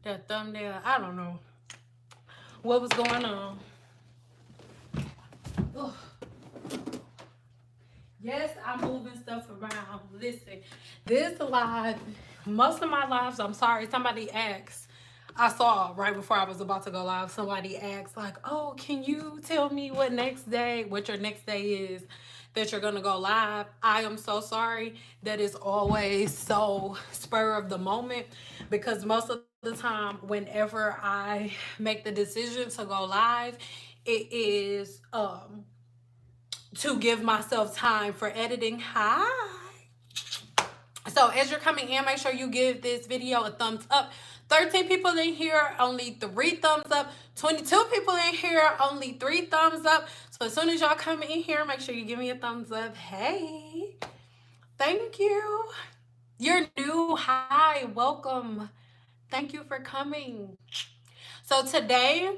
that thumbnail. I don't know what was going on. Ugh. Yes, I'm moving stuff around. Listen, this live, most of my lives, I'm sorry, somebody asked. I saw right before I was about to go live, somebody asked, like, oh, can you tell me what your next day is that you're going to go live? I am so sorry that it's always so spur of the moment, because most of the time, whenever I make the decision to go live, it is to give myself time for editing. Hi. So as you're coming in, make sure you give this video a thumbs up. 13 people in here, only 3 thumbs up. 22 people in here, only 3 thumbs up. So as soon as y'all come in here, make sure you give me a thumbs up. Hey, thank you. You're new. Hi, welcome. Thank you for coming. So today,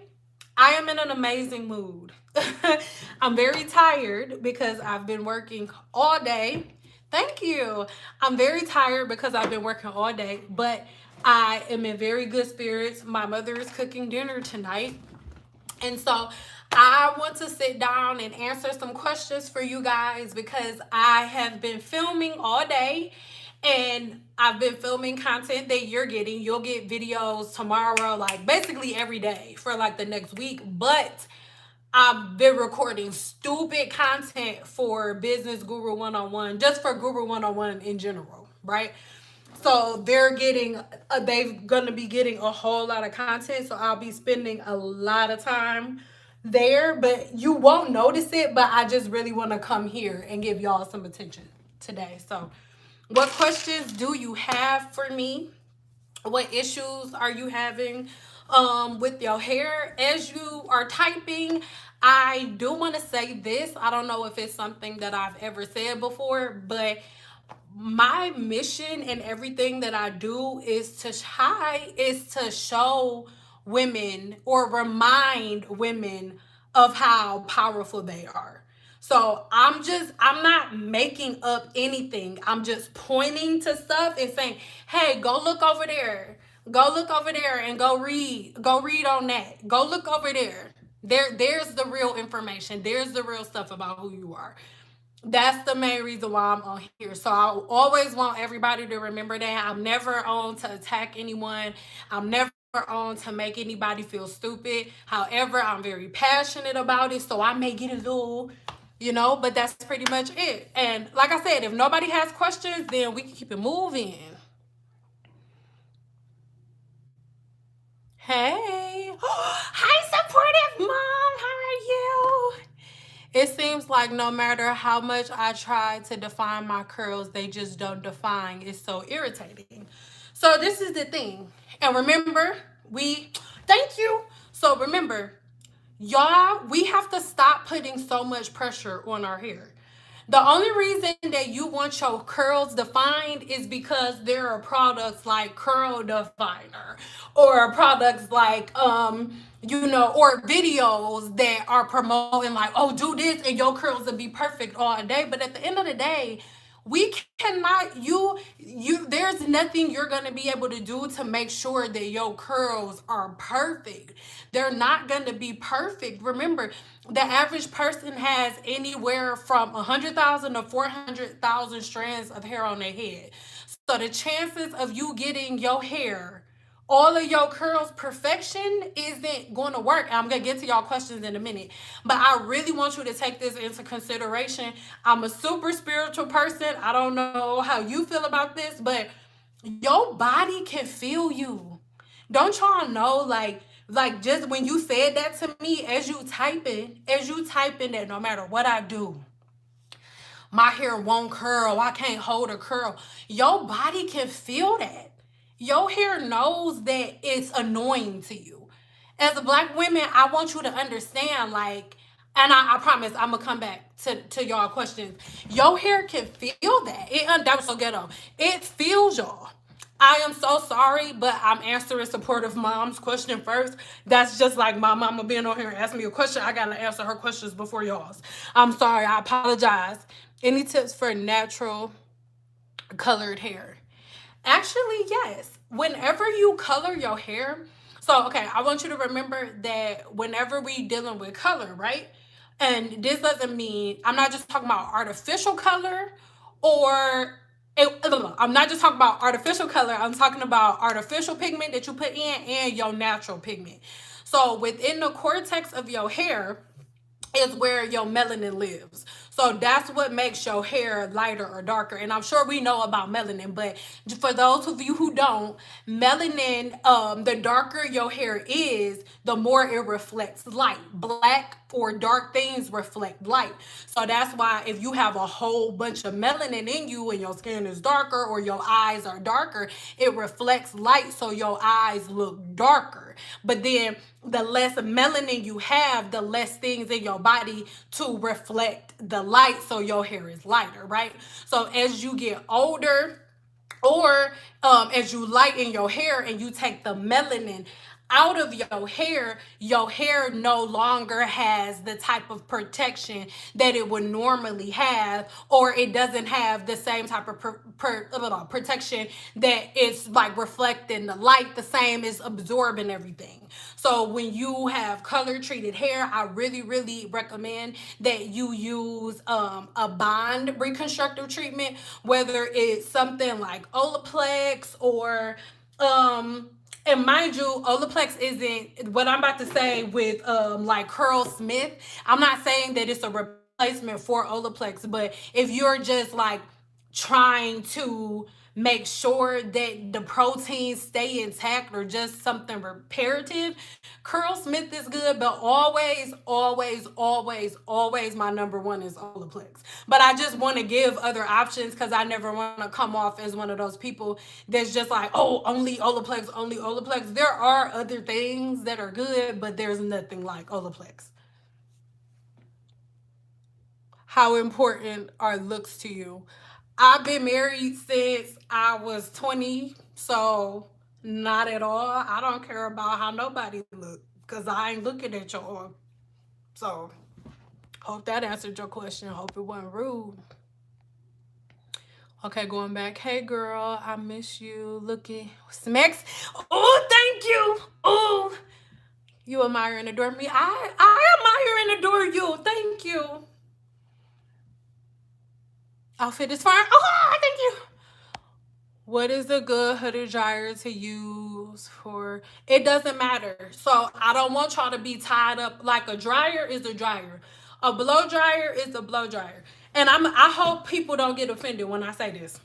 I am in an amazing mood. I'm very tired because I've been working all day. Thank you. I'm very tired because I've been working all day, but I am in very good spirits. My mother is cooking dinner tonight. And so I want to sit down and answer some questions for you guys, because I have been filming all day and I've been filming content that you're getting. You'll get videos tomorrow, like basically every day for like the next week. But I've been recording stupid content for Business Guru 101, just for Guru 101 in general, right? So they're gonna be getting a whole lot of content. So I'll be spending a lot of time there, but you won't notice it. But I just really want to come here and give y'all some attention today. So what questions do you have for me? What issues are you having with your hair? As you are typing, I do want to say this. I don't know if it's something that I've ever said before, but my mission and everything that I do is to show women, or remind women, of how powerful they are. So I'm not making up anything. I'm just pointing to stuff and saying, hey, go look over there. Go look over there and go read. Go read on that. Go look over there. There's the real information. There's the real stuff about who you are. That's the main reason why I'm on here. So I always want everybody to remember that I'm never on to attack anyone. I'm never on to make anybody feel stupid. However, I'm very passionate about it. So I may get a little, but that's pretty much it. And like I said, if nobody has questions, then we can keep it moving. Hey. Hi, supportive mom. How are you? It seems like no matter how much I try to define my curls, they just don't define. It's so irritating. So this is the thing. And remember, thank you. So remember, y'all, we have to stop putting so much pressure on our hair. The only reason that you want your curls defined is because there are products like Curl Definer, or products like or videos that are promoting like, oh, do this and your curls will be perfect all day. But at the end of the day, we cannot there's nothing you're going to be able to do to make sure that your curls are perfect. They're not going to be perfect. Remember, the average person has anywhere from 100,000 to 400,000 strands of hair on their head. So the chances of you getting your hair, all of your curls perfection, isn't going to work. I'm going to get to y'all questions in a minute. But I really want you to take this into consideration. I'm a super spiritual person. I don't know how you feel about this, but your body can feel you. Don't y'all know, like just when you said that to me, as you typing that no matter what I do, my hair won't curl, I can't hold a curl. Your body can feel that. Your hair knows that it's annoying to you. As a black woman, I want you to understand, like, and I promise I'm gonna come back to y'all questions. Your hair can feel that. That was so ghetto. It feels y'all. I am so sorry, but I'm answering supportive mom's question first. That's just like my mama being on here and asking me a question. I gotta answer her questions before y'all's. I'm sorry. I apologize. Any tips for natural colored hair? Actually, yes. whenever you color your hair, so okay, I want you to remember that whenever we dealing with color, right? And this doesn't mean, I'm not just talking about artificial color or I'm not just talking about artificial color. I'm talking about artificial pigment that you put in and your natural pigment. So within the cortex of your hair is where your melanin lives. So that's what makes your hair lighter or darker. And I'm sure we know about melanin, but for those of you who don't, melanin, the darker your hair is, the more it reflects light. Black or dark things reflect light. So that's why if you have a whole bunch of melanin in you and your skin is darker or your eyes are darker, it reflects light, so your eyes look darker. But then the less melanin you have, the less things in your body to reflect the light, so your hair is lighter, right? So as you get older, or as you lighten your hair and you take the melanin out of your hair no longer has the type of protection that it would normally have, or it doesn't have the same type of protection that it's like reflecting the light the same, as absorbing everything. So when you have color treated hair, I really recommend that you use a bond reconstructive treatment, whether it's something like Olaplex or and mind you, Olaplex isn't what I'm about to say with like Curl Smith. I'm not saying that it's a replacement for Olaplex, but if you're just like trying to make sure that the proteins stay intact or just something reparative, Curl Smith is good, but always my number one is Olaplex. But I just want to give other options because I never want to come off as one of those people that's just like, oh, only Olaplex, only Olaplex. There are other things that are good, but there's nothing like Olaplex. How important are looks to you? I've been married since I was 20, so not at all. I don't care about how nobody look because I ain't looking at your arm. So, hope that answered your question. Hope it wasn't rude. Okay, going back. Hey, girl, I miss you. Looking smacks. Oh, thank you. Oh, you admire and adore me. I admire and adore you. Thank you. Outfit is fine. Oh, thank you. What is a good hoodie dryer to use for? It doesn't matter. So I don't want y'all to be tied up. Like, a dryer is a dryer. A blow dryer is a blow dryer. And I hope people don't get offended when I say this.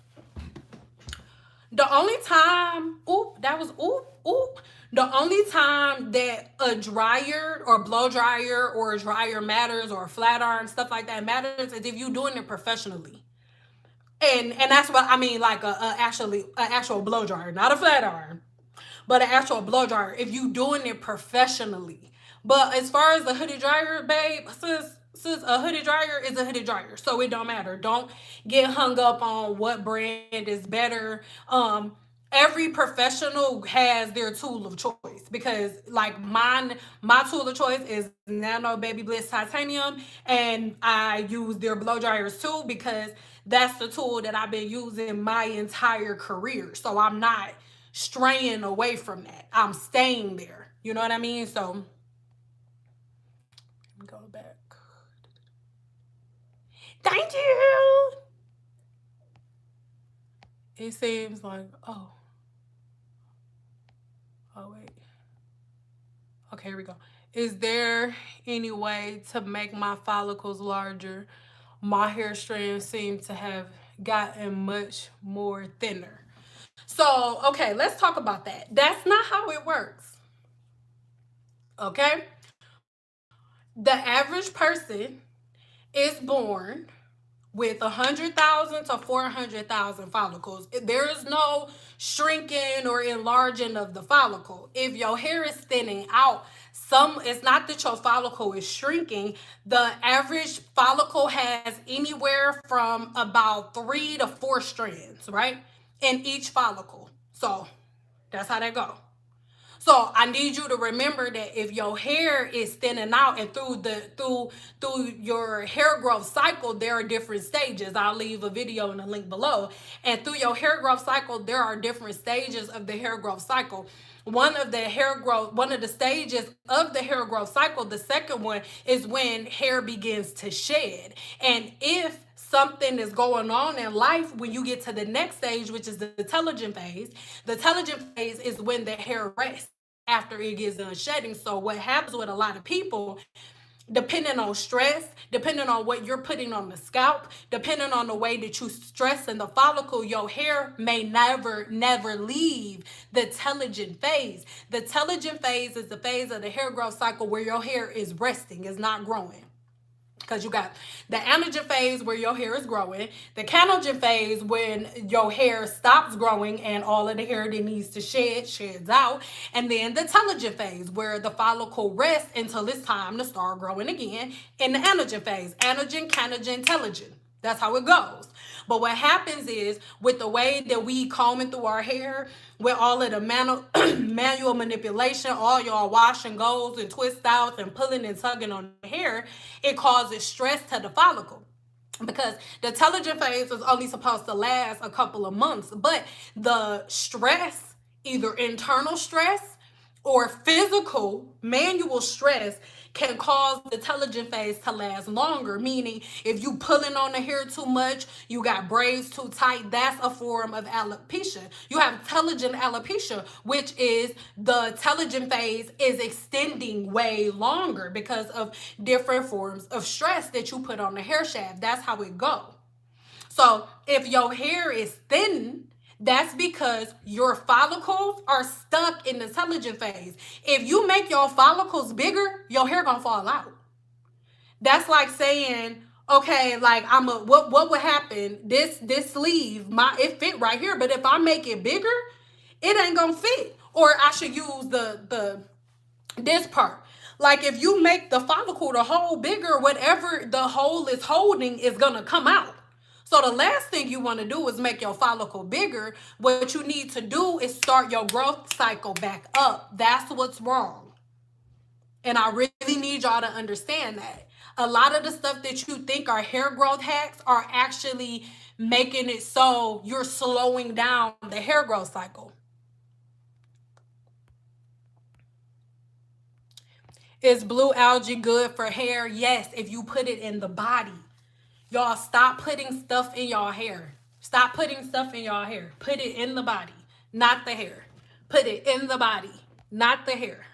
The only time, the only time that a dryer or blow dryer or a dryer matters, or a flat iron, stuff like that matters, is if you're doing it professionally. And that's what I mean, like a actual blow dryer, not a flat iron, but an actual blow dryer. If you doing it professionally. But as far as the hoodie dryer, babe, sis, a hoodie dryer is a hoodie dryer, so it don't matter. Don't get hung up on what brand is better. Every professional has their tool of choice, because like my tool of choice is Nano Baby Bliss Titanium, and I use their blow dryers too because that's the tool that I've been using my entire career. So I'm not straying away from that. I'm staying there. You know what I mean? So let me go back. Thank you. It seems like, oh wait. Okay, here we go. Is there any way to make my follicles larger? My hair strands seem to have gotten much more thinner. So, okay, let's talk about that. That's not how it works. Okay? The average person is born with 100,000 to 400,000 follicles. There is no shrinking or enlarging of the follicle. If your hair is thinning out, it's not that your follicle is shrinking. The average follicle has anywhere from about 3 to 4 strands, right? In each follicle. So that's how that go. So I need you to remember that if your hair is thinning out, and through your hair growth cycle, there are different stages. I'll leave a video in the link below. And through your hair growth cycle, there are different stages of the hair growth cycle. One of the stages of the hair growth cycle, the second one, is when hair begins to shed. And if something is going on in life, when you get to the next stage, which is the telogen phase, the telogen phase is when the hair rests after it gets done shedding. So what happens with a lot of people, depending on stress, depending on what you're putting on the scalp, depending on the way that you stress in the follicle, your hair may never leave the telogen phase. The telogen phase is the phase of the hair growth cycle where your hair is resting, is not growing. Because you got the anagen phase where your hair is growing, the canogen phase when your hair stops growing and all of the hair that needs to sheds out, and then the telogen phase where the follicle rests until it's time to start growing again in the anagen phase. Anagen, canogen, telogen. That's how it goes. But what happens is, with the way that we combing through our hair, with all of the manual manipulation, all your wash and goes and twist outs and pulling and tugging on the hair, it causes stress to the follicle. Because the telogen phase is only supposed to last a couple of months, but the stress, either internal stress or physical manual stress, can cause the telogen phase to last longer. Meaning, if you pulling on the hair too much, you got braids too tight, that's a form of alopecia. You have telogen alopecia, which is the telogen phase is extending way longer because of different forms of stress that you put on the hair shaft. That's how it goes. So if your hair is thin, that's because your follicles are stuck in the telogen phase. If you make your follicles bigger, your hair gonna fall out. That's like saying, okay, like what would happen? This sleeve, it fit right here, but if I make it bigger, it ain't gonna fit. Or I should use this part. Like if you make the follicle, the hole bigger, whatever the hole is holding is gonna come out. So the last thing you want to do is make your follicle bigger. What you need to do is start your growth cycle back up. That's what's wrong. And I really need y'all to understand that. A lot of the stuff that you think are hair growth hacks are actually making it so you're slowing down the hair growth cycle. Is blue algae good for hair? Yes, if you put it in the body. Y'all, stop putting stuff in y'all hair. Stop putting stuff in y'all hair. Put it in the body, not the hair. Put it in the body, not the hair.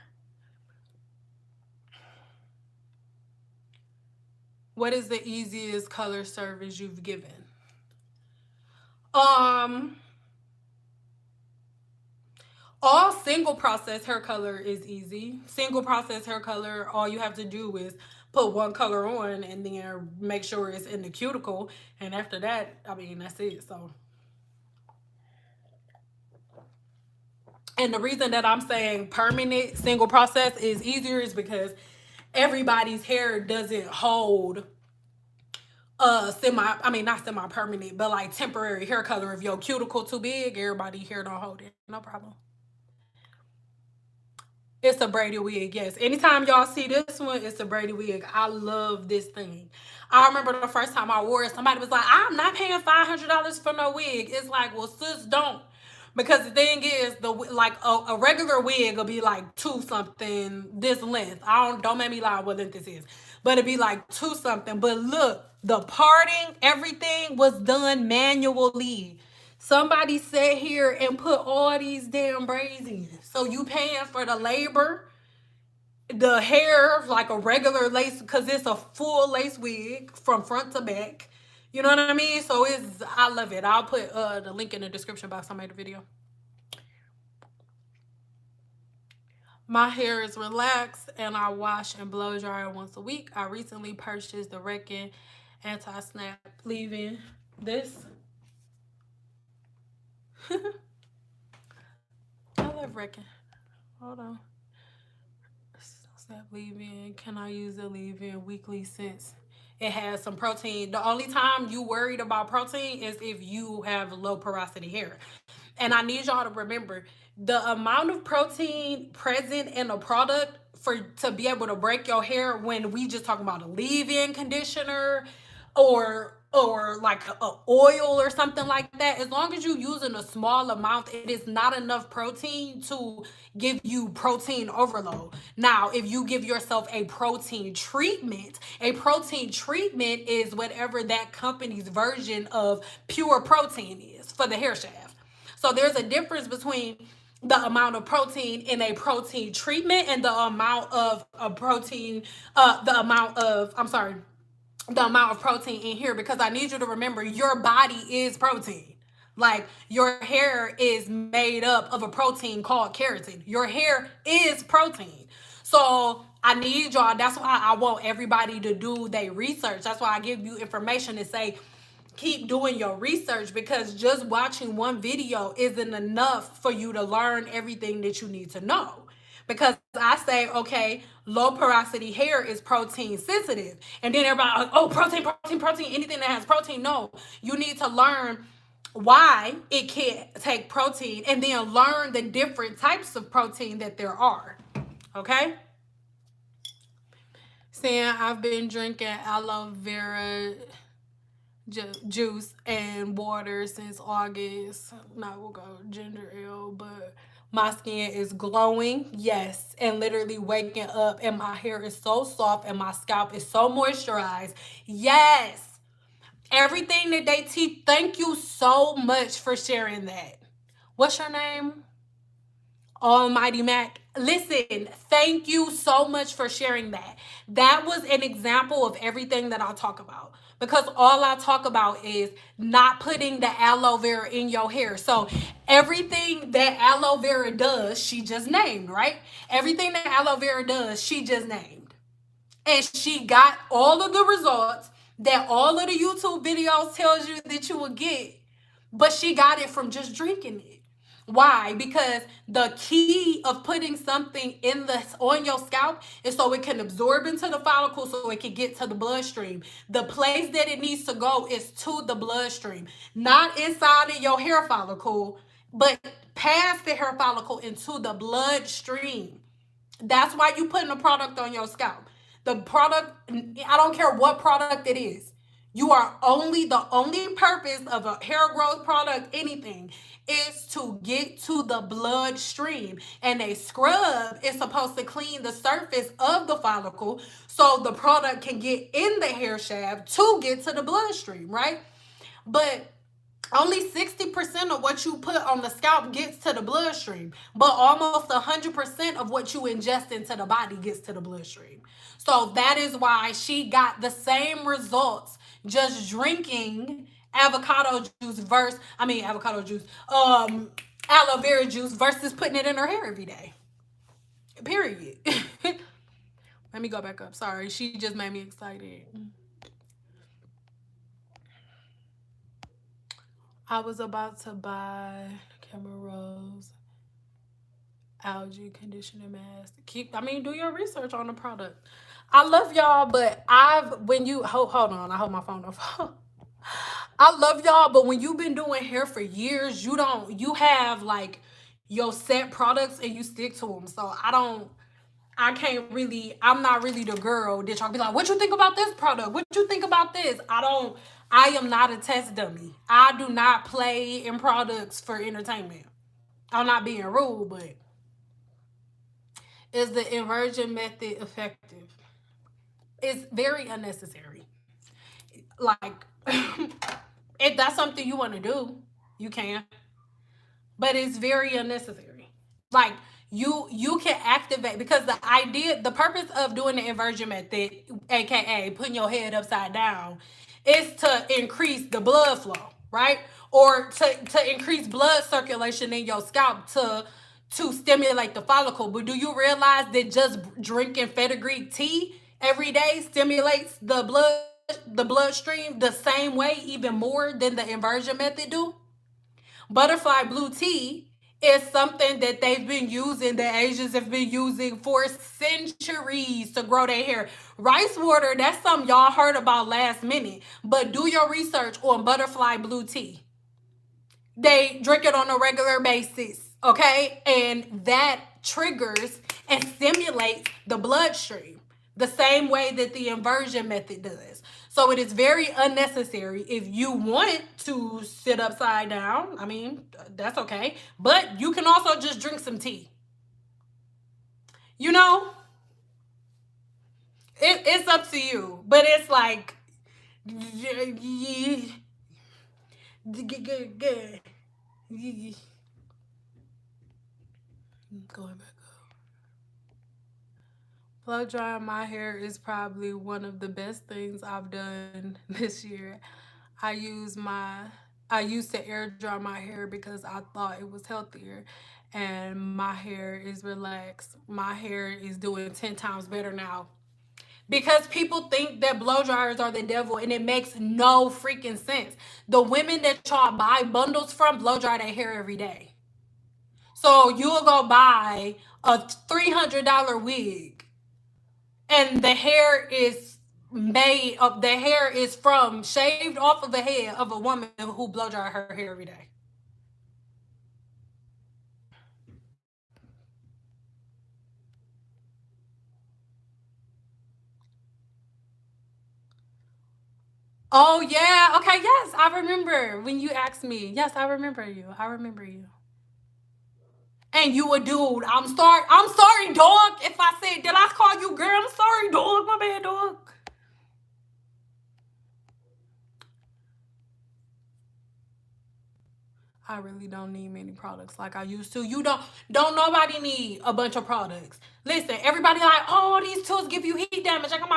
What is the easiest color service you've given? All single process hair color is easy. Single process hair color, all you have to do is put one color on and then make sure it's in the cuticle. And after that, I mean, that's it. So, and the reason that I'm saying permanent single process is easier is because everybody's hair doesn't hold not semi-permanent, but like temporary hair color. If your cuticle too big, everybody's hair don't hold it. No problem. It's a braided wig, yes. Anytime y'all see this one, it's a braided wig. I love this thing. I remember the first time I wore it, somebody was like, I'm not paying $500 for no wig. It's like, well, sis, don't. Because the thing is, a regular wig will be like 2 something this length. Don't make me lie what length this is. But it'd be like 2 something. But look, the parting, everything was done manually. Somebody sat here and put all these damn braids in. So you paying for the labor, the hair, like a regular lace, because it's a full lace wig from front to back. You know what I mean? So I love it. I'll put the link in the description box. I made a video. My hair is relaxed and I wash and blow dry once a week. I recently purchased the Regrowing anti-snap leave-in. This. I love Regrowing. Hold on. Snap leave-in. Can I use the leave-in weekly since it has some protein? The only time you worried about protein is if you have low porosity hair. And I need y'all to remember the amount of protein present in a product for to be able to break your hair when we just talking about a leave-in conditioner or like a oil or something like that. As long as you're using a small amount, it is not enough protein to give you protein overload. Now, if you give yourself a protein treatment is whatever that company's version of pure protein is for the hair shaft. So there's a difference between the amount of protein in a protein treatment and the amount of a protein, the amount of protein in here, because I need you to remember your body is protein. Like your hair is made up of a protein called keratin. Your hair is protein. So I need y'all, that's why I want everybody to do their research. That's why I give you information and say, keep doing your research, because just watching one video isn't enough for you to learn everything that you need to know. Because I say, okay, low porosity hair is protein sensitive. And then everybody, like, oh, protein, anything that has protein. No, you need to learn why it can't take protein and then learn the different types of protein that there are. Okay? Saying I've been drinking aloe vera juice and water since August. Now we'll go ginger ale, but my skin is glowing, yes, and literally waking up, and my hair is so soft and my scalp is so moisturized, yes. Everything that they teach, thank you so much for sharing that. What's your name? Almighty Mac. Listen, thank you so much for sharing that. That was an example of everything that I talk about. Because all I talk about is not putting the aloe vera in your hair. So everything that aloe vera does, she just named, right? Everything that aloe vera does, she just named. And she got all of the results that all of the YouTube videos tells you that you would get. But she got it from just drinking it. Why? Because the key of putting something on your scalp is so it can absorb into the follicle, so it can get to the bloodstream. The place that it needs to go is to the bloodstream, not inside of your hair follicle, but past the hair follicle into the bloodstream. That's why you putting a product on your scalp. The product, I don't care what product it is. The only purpose of a hair growth product, anything, is to get to the bloodstream. And a scrub is supposed to clean the surface of the follicle so the product can get in the hair shaft to get to the bloodstream, right? But only 60% of what you put on the scalp gets to the bloodstream, but almost 100% of what you ingest into the body gets to the bloodstream. So that is why she got the same results just drinking aloe vera juice versus putting it in her hair every day. Period. Let me go back up. Sorry, she just made me excited. I was about to buy Camera Rose algae conditioner mask. Do your research on the product. I love y'all, but hold on, I hold my phone off. I love y'all, but when you've been doing hair for years, you have like your set products and you stick to them. So I'm not really the girl that y'all be like, what you think about this product? What you think about this? I am not a test dummy. I do not play in products for entertainment. I'm not being rude, but is the inversion method effective? It's very unnecessary. Like, if that's something you want to do, you can. But it's very unnecessary. Like, you can activate, because the purpose of doing the inversion method, aka putting your head upside down, is to increase the blood flow, right? Or to increase blood circulation in your scalp to stimulate the follicle. But do you realize that just drinking fenugreek tea every day stimulates the bloodstream the same way, even more than the inversion method do? Butterfly blue tea is something that the Asians have been using for centuries to grow their hair. Rice water, that's something y'all heard about last minute. But do your research on butterfly blue tea. They drink it on a regular basis, okay? And that triggers and stimulates the bloodstream the same way that the inversion method does. So it is very unnecessary. If you want to sit upside down, I mean, that's okay. But you can also just drink some tea. You know, it's up to you. But it's like, going back up. Blow drying my hair is probably one of the best things I've done this year. I use my I used to air dry my hair because I thought it was healthier, and my hair is relaxed. My hair is doing 10 times better now. Because people think that blow dryers are the devil, and it makes no freaking sense. The women that y'all buy bundles from blow dry their hair every day. So you'll go buy a $300 wig, and the hair is from shaved off of the head of a woman who blow dry her hair every day. Oh yeah, okay, yes, I remember when you asked me. Yes, I remember you. I remember you. And you a dude. I'm sorry, dog. If I said, did I call you girl? I'm sorry, dog. My bad, dog. I really don't need many products like I used to. You don't nobody need a bunch of products. Listen, everybody like, oh, these tools give you heat damage. I got my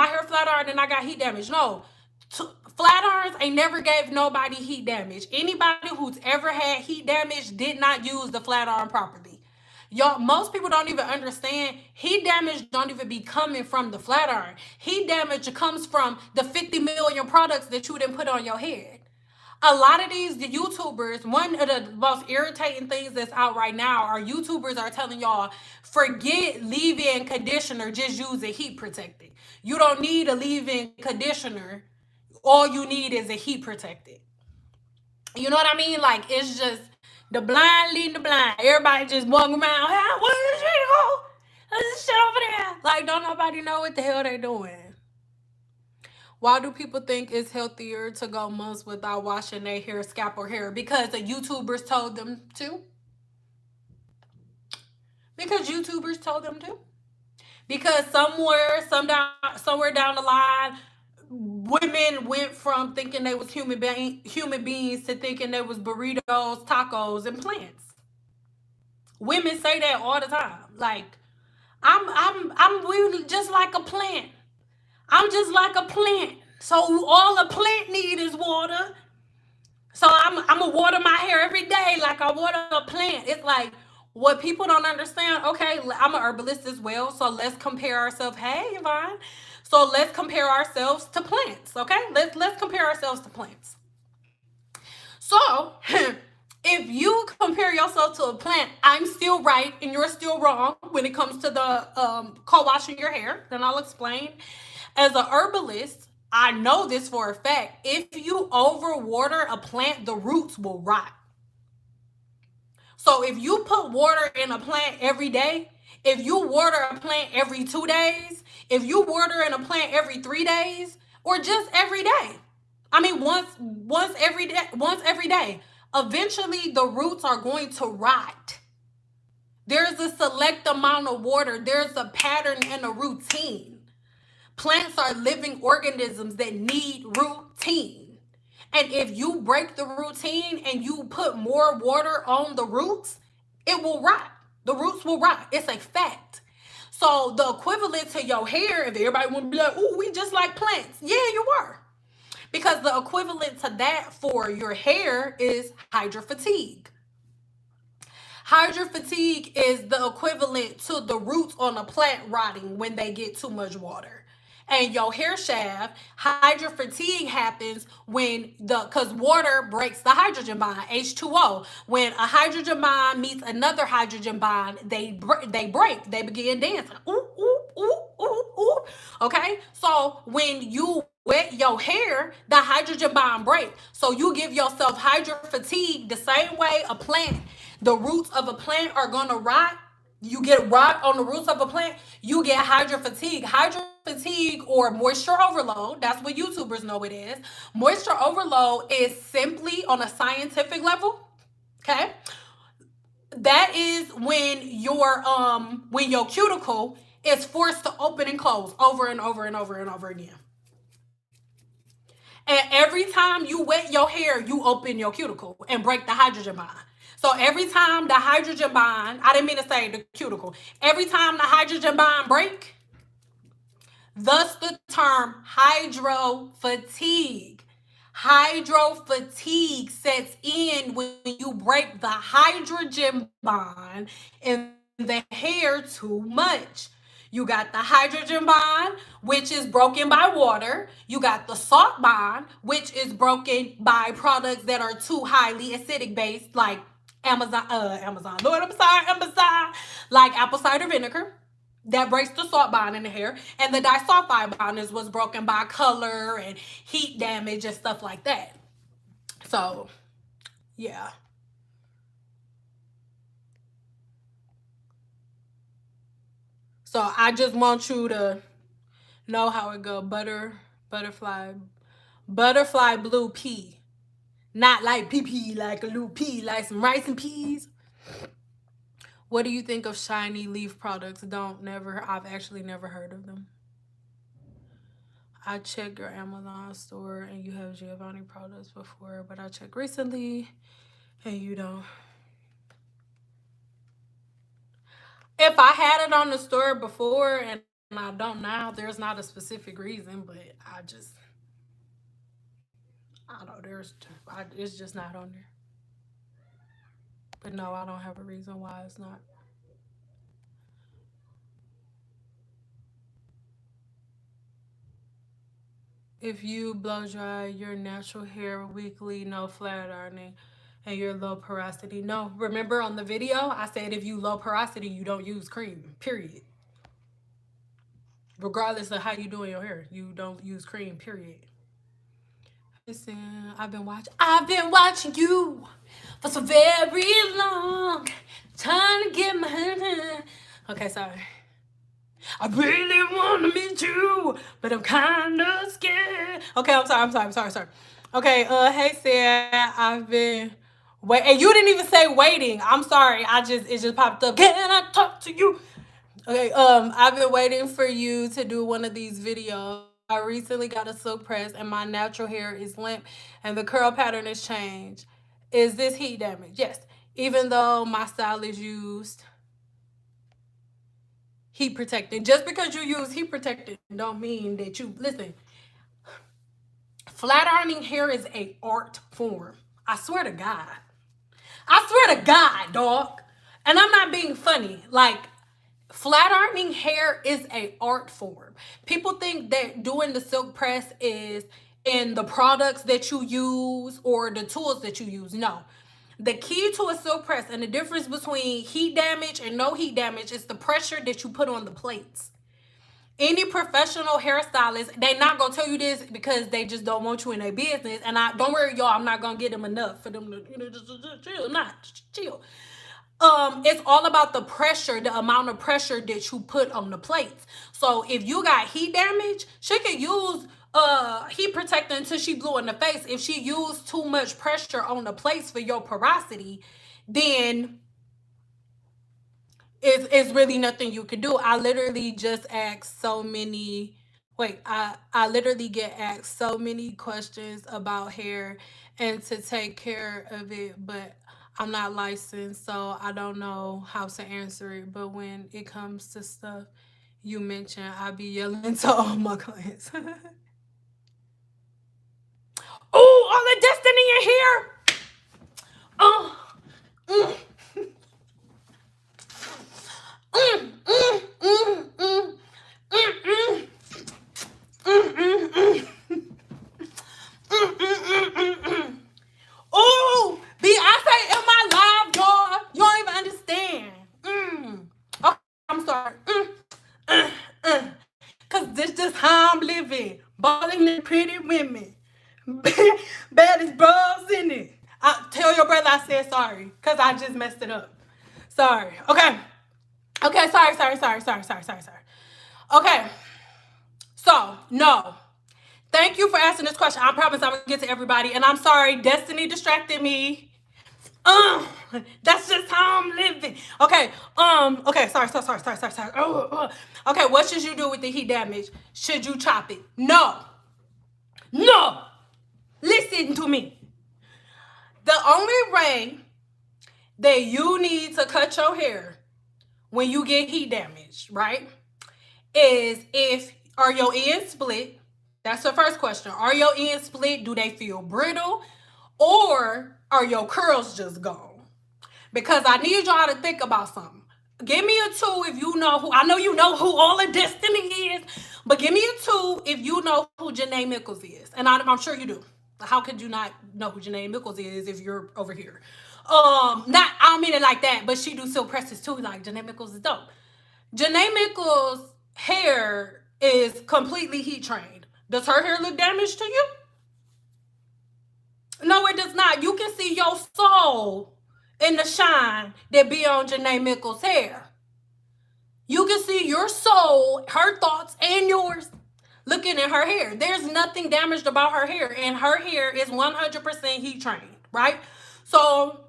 hair flat iron, and I got heat damage. No, flat irons ain't never gave nobody heat damage. Anybody who's ever had heat damage did not use the flat iron properly. Y'all, most people don't even understand heat damage don't even be coming from the flat iron. Heat damage comes from the 50 million products that you didn't put on your head. A lot of these YouTubers, one of the most irritating things that's out right now are YouTubers are telling y'all, forget leave-in conditioner, just use a heat protectant. You don't need a leave-in conditioner. All you need is a heat protectant. You know what I mean? Like, it's just the blind leading the blind. Everybody just walking around, hey, where is she go? There's this shit over there. Like, don't nobody know what the hell they doing. Why do people think it's healthier to go months without washing their hair, scalp, or hair? Because the YouTubers told them to. Because YouTubers told them to. Because somewhere down the line, women went from thinking they was human beings to thinking they was burritos, tacos, and plants. Women say that all the time. Like, I'm really just like a plant. I'm just like a plant. So all a plant need is water. So I'm gonna water my hair every day like I water a plant. It's like what people don't understand. Okay, I'm an herbalist as well, so let's compare ourselves. Hey, Yvonne. So let's compare ourselves to plants. Okay, let's compare ourselves to plants. So if you compare yourself to a plant, I'm still right and you're still wrong when it comes to the co-washing your hair. Then I'll explain. As a herbalist, I know this for a fact. If you overwater a plant, the roots will rot. So if you put water in a plant every day, if you water a plant every 2 days, if you water in a plant every 3 days, or just every day, I mean once every day, eventually the roots are going to rot. There's a select amount of water. There's a pattern and a routine. Plants are living organisms that need routine. And if you break the routine and you put more water on the roots, it will rot. The roots will rot. It's a fact. So the equivalent to your hair, if everybody would be like, oh, we just like plants. Yeah, you were. Because the equivalent to that for your hair is hydrofatigue. Hydrofatigue is the equivalent to the roots on a plant rotting when they get too much water. And your hair shaft, hydrofatigue happens because water breaks the hydrogen bond, H2O. When a hydrogen bond meets another hydrogen bond, they break, they begin dancing. Ooh, ooh, ooh, ooh, ooh. Okay? So when you wet your hair, the hydrogen bond break. So you give yourself hydro fatigue the same way a plant, the roots of a plant are gonna rot. You get rot on the roots of a plant, you get hydro fatigue. Hydro fatigue or moisture overload, that's what YouTubers know it is. Moisture overload is simply on a scientific level, okay? That is when your cuticle is forced to open and close over and over and over and over again. And every time you wet your hair, you open your cuticle and break the hydrogen bond. So every time the hydrogen bond, I didn't mean to say the cuticle, every time the hydrogen bond break, thus the term hydro fatigue. Hydro fatigue sets in when you break the hydrogen bond in the hair too much. You got the hydrogen bond, which is broken by water. You got the salt bond, which is broken by products that are too highly acidic based, like Amazon, like apple cider vinegar. That breaks the salt bond in the hair. And the disulfide bond is what's broken by color and heat damage and stuff like that. So, yeah. So I just want you to know how it go. Butterfly blue pea. Not like pee, like a little pea, like some rice and peas. What do you think of shiny leaf products? I've actually never heard of them. I checked your Amazon store and you have Giovanni products before, but I checked recently and you don't. If I had it on the store before and I don't now, there's not a specific reason, but I don't know, it's just not on there. But no, I don't have a reason why it's not. If you blow dry your natural hair weekly, no flat ironing, and your low porosity. No, remember on the video, I said if you low porosity, you don't use cream, period. Regardless of how you doing your hair, you don't use cream, period. Listen, I've been watching you for so very long, trying to get my... Okay, sorry. I really want to meet you, but I'm kind of scared. Okay, I'm sorry. Okay, hey Sarah, I've been and you didn't even say waiting. I'm sorry. It just popped up. Can I talk to you? Okay, I've been waiting for you to do one of these videos. I recently got a silk press and my natural hair is limp and the curl pattern has changed. Is this heat damage? Yes. Even though my style is used heat protectant. Just because you use heat protectant don't mean that you... Listen, flat ironing hair is a art form. I swear to God. Dog. And I'm not being funny. Like, flat ironing hair is a art form. People think that doing the silk press is in the products that you use or the tools that you use. No. The key to a silk press and the difference between heat damage and no heat damage is the pressure that you put on the plates. Any professional hairstylist, they not gonna tell you this because they just don't want you in their business. And don't worry, y'all, I'm not gonna get them enough for them to just chill. It's all about the pressure, the amount of pressure that you put on the plates. So if you got heat damage, she could use heat protectant until she blew in the face. If she used too much pressure on the plates for your porosity, then it's really nothing you can do. I literally just asked so many... I literally get asked so many questions about hair and to take care of it, but I'm not licensed, so I don't know how to answer it. But when it comes to stuff you mentioned, I be yelling to all my clients. Oh, all the destiny in here. Oh. Oh, Beyonce in my live, y'all. You don't even understand. Okay, I'm sorry. Cause this just how I'm living. balling and pretty women. Baddest bros in it. Tell your brother I said sorry, because I just messed it up. Sorry. Okay. Okay, sorry. Okay. So, no. Thank you for asking this question. I promise I'm going to get to everybody. And I'm sorry, Destiny distracted me. That's just how I'm living. Okay. Okay. Sorry. Okay. What should you do with the heat damage? Should you chop it? No. Listen to me. The only way that you need to cut your hair when you get heat damage, right, is if are your ends split? That's the first question. Are your ends split? Do they feel brittle? Or are your curls just gone? Because I need y'all to think about something. Give me a 2 if you know who. I know you know who All of Destiny is, but give me a 2 if you know who Janae Mickles is. And I'm sure you do. How could you not know who Janae Mickles is if you're over here? I don't mean it like that, but she do silk presses too. Like, Janae Mickles is dope. Janae Mickles' hair is completely heat trained. Does her hair look damaged to you? No, it does not. You can see your soul in the shine that be on Janae Mickles' hair. You can see your soul, her thoughts, and yours looking at her hair. There's nothing damaged about her hair, and her hair is 100% heat trained, right? So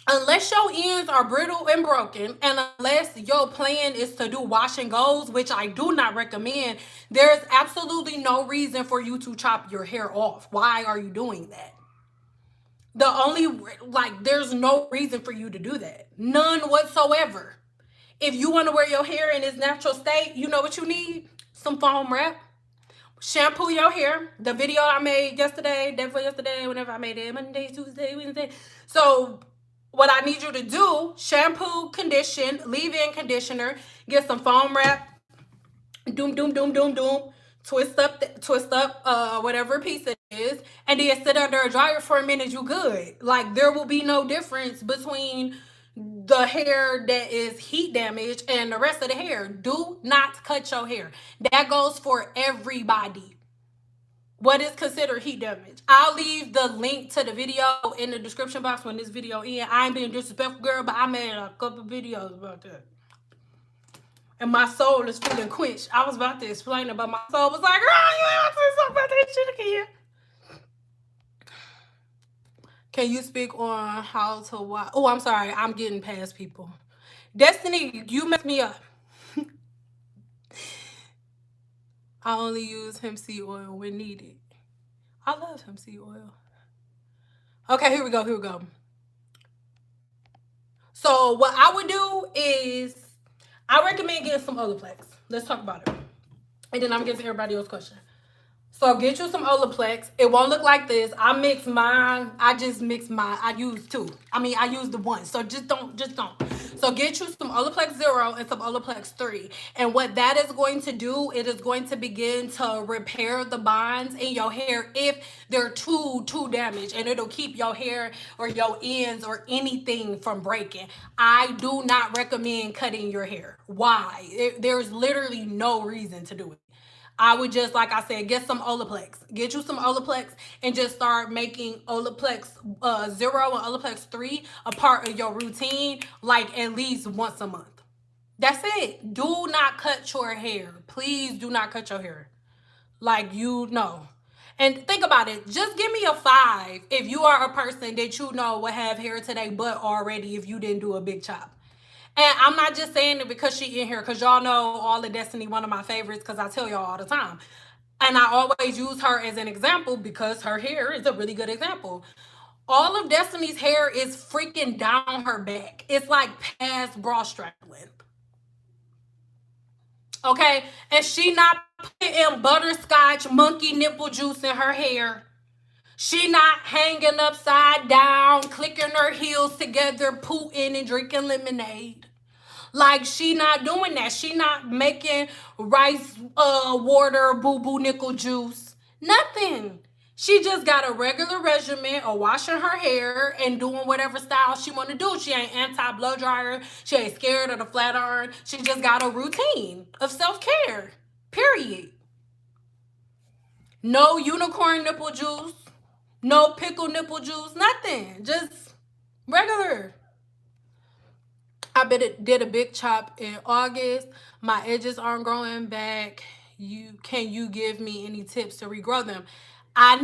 unless your ends are brittle and broken, and unless your plan is to do wash and goes, which I do not recommend, there's absolutely no reason for you to chop your hair off. Why are you doing that? There's no reason for you to do that. None whatsoever. If you want to wear your hair in its natural state, you know what you need? Some foam wrap. Shampoo your hair. The video I made yesterday, day before yesterday, whenever I made it, Monday, Tuesday, Wednesday. So what I need you to do, shampoo, condition, leave-in conditioner, get some foam wrap, doom, twist up whatever piece it is, and then sit under a dryer for a minute. You good. Like, there will be no difference between the hair that is heat damaged and the rest of the hair. Do not cut your hair. That goes for everybody. What is considered heat damage? I'll leave the link to the video in the description box when this video ends. I ain't being disrespectful, girl, but I made a couple videos about that. And my soul is feeling quenched. I was about to explain about my soul. Was like, girl, you ain't about to say something about that shit again. Can you speak on how to watch? Oh, I'm sorry. I'm getting past people. Destiny, you messed me up. I only use hemp seed oil when needed. I love hemp seed oil. Okay, here we go. So what I would do is I recommend getting some Olaplex. Let's talk about it. And then I'm going to get to everybody else's question. So get you some Olaplex. It won't look like this. I mix mine. I use 2. I use the 1. So just don't. So get you some Olaplex 0 and some Olaplex 3. And what that is going to do, it is going to begin to repair the bonds in your hair if they're too damaged. And it'll keep your hair or your ends or anything from breaking. I do not recommend cutting your hair. Why? There's literally no reason to do it. I would just, like I said, get some Olaplex. Get you some Olaplex and just start making Olaplex 0 and Olaplex 3 a part of your routine, like at least once a month. That's it. Do not cut your hair. Please do not cut your hair. Like, you know. And think about it. Just give me a 5 if you are a person that you know will have hair today but already if you didn't do a big chop. And I'm not just saying it because she in here, because y'all know All of Destiny, one of my favorites, because I tell y'all all the time. And I always use her as an example because her hair is a really good example. All of Destiny's hair is freaking down her back. It's like past bra strap length. Okay? And she not putting butterscotch monkey nipple juice in her hair. She not hanging upside down, clicking her heels together, pooting and drinking lemonade. Like, she not doing that. She not making rice water, boo-boo nickel juice. Nothing. She just got a regular regimen of washing her hair and doing whatever style she want to do. She ain't anti-blow dryer. She ain't scared of the flat iron. She just got a routine of self-care. Period. No unicorn nipple juice, no pickle nipple juice, nothing. Just regular. I did a big chop in August. My edges aren't growing back. Can you give me any tips to regrow them? I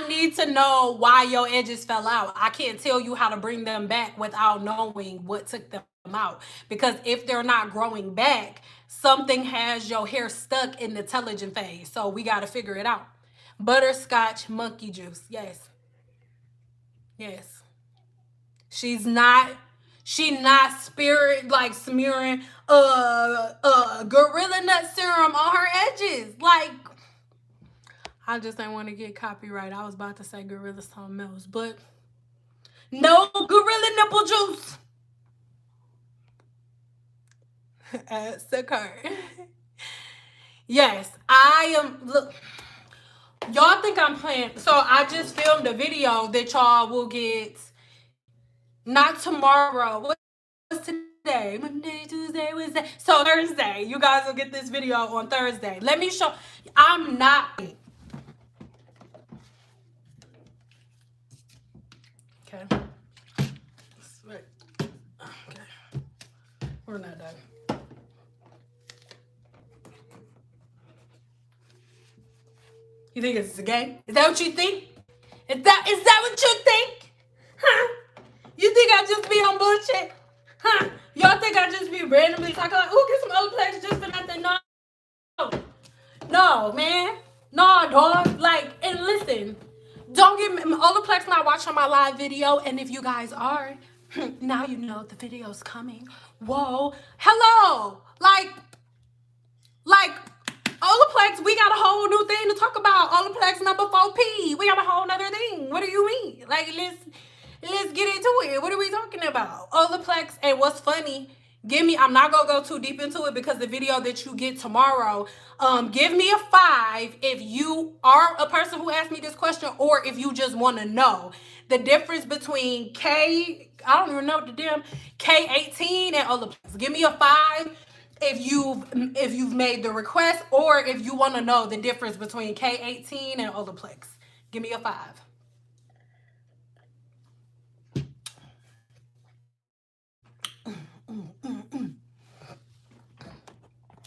need to know why your edges fell out. I can't tell you how to bring them back without knowing what took them out. Because if they're not growing back, something has your hair stuck in the telogen phase. So we got to figure it out. Butterscotch monkey juice. Yes. Yes. She not spirit like smearing gorilla nut serum on her edges. Like, I just didn't want to get copyright. I was about to say gorilla something else, but no gorilla nipple juice. Sucker. Yes, I am. Look, y'all think I'm playing. So I just filmed a video that y'all will get. Not tomorrow. What's today? Monday, Tuesday, Wednesday. So Thursday. You guys will get this video on Thursday. Let me show. I'm not. Okay. Okay. We're not done. You think it's a game? Is that what you think? Is that what you think? Huh? You think I just be on bullshit? Huh? Y'all think I just be randomly talking like, ooh, get some Olaplex just for nothing? No. No, man. No, dog. Like, and listen, don't get me, Olaplex not watching my live video, and if you guys are, now you know the video's coming. Whoa. Hello. Like, Olaplex, we got a whole new thing to talk about. Olaplex number 4P. We got a whole nother thing. What do you mean? Like, let's get into it. What are we talking about? Olaplex. And what's funny, I'm not gonna go too deep into it because the video that you get tomorrow, give me a 5 if you are a person who asked me this question, or if you just want to know the difference between I don't even know the damn K18 and Olaplex. Give me a 5 if you've made the request, or if you want to know the difference between K18 and Olaplex. Give me a 5.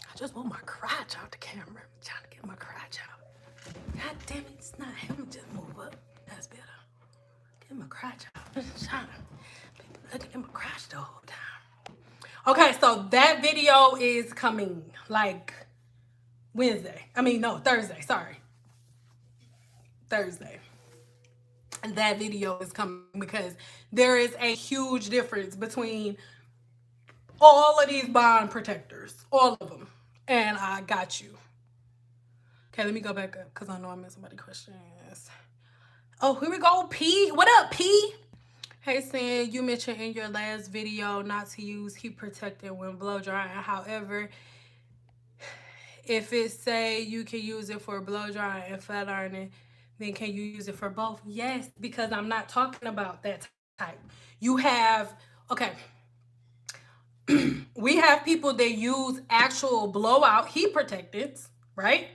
I just want my crotch out the camera. I'm trying to get my crotch out. God damn it, it's not him. Just move up. That's better. Get my crotch out. I'm trying to. People looking at my crotch the whole time. Okay, so that video is coming like Thursday. Sorry. Thursday. And that video is coming because there is a huge difference between all of these bond protectors. All of them. And I got you. Okay, let me go back up because I know I missed somebody's questions. Oh, here we go, P. What up, P? Hey, Sam, you mentioned in your last video not to use heat protectant when blow drying. However, if it say you can use it for blow drying and flat ironing, then can you use it for both? Yes, because I'm not talking about that type. You have, okay, we have people that use actual blowout heat protectants, right?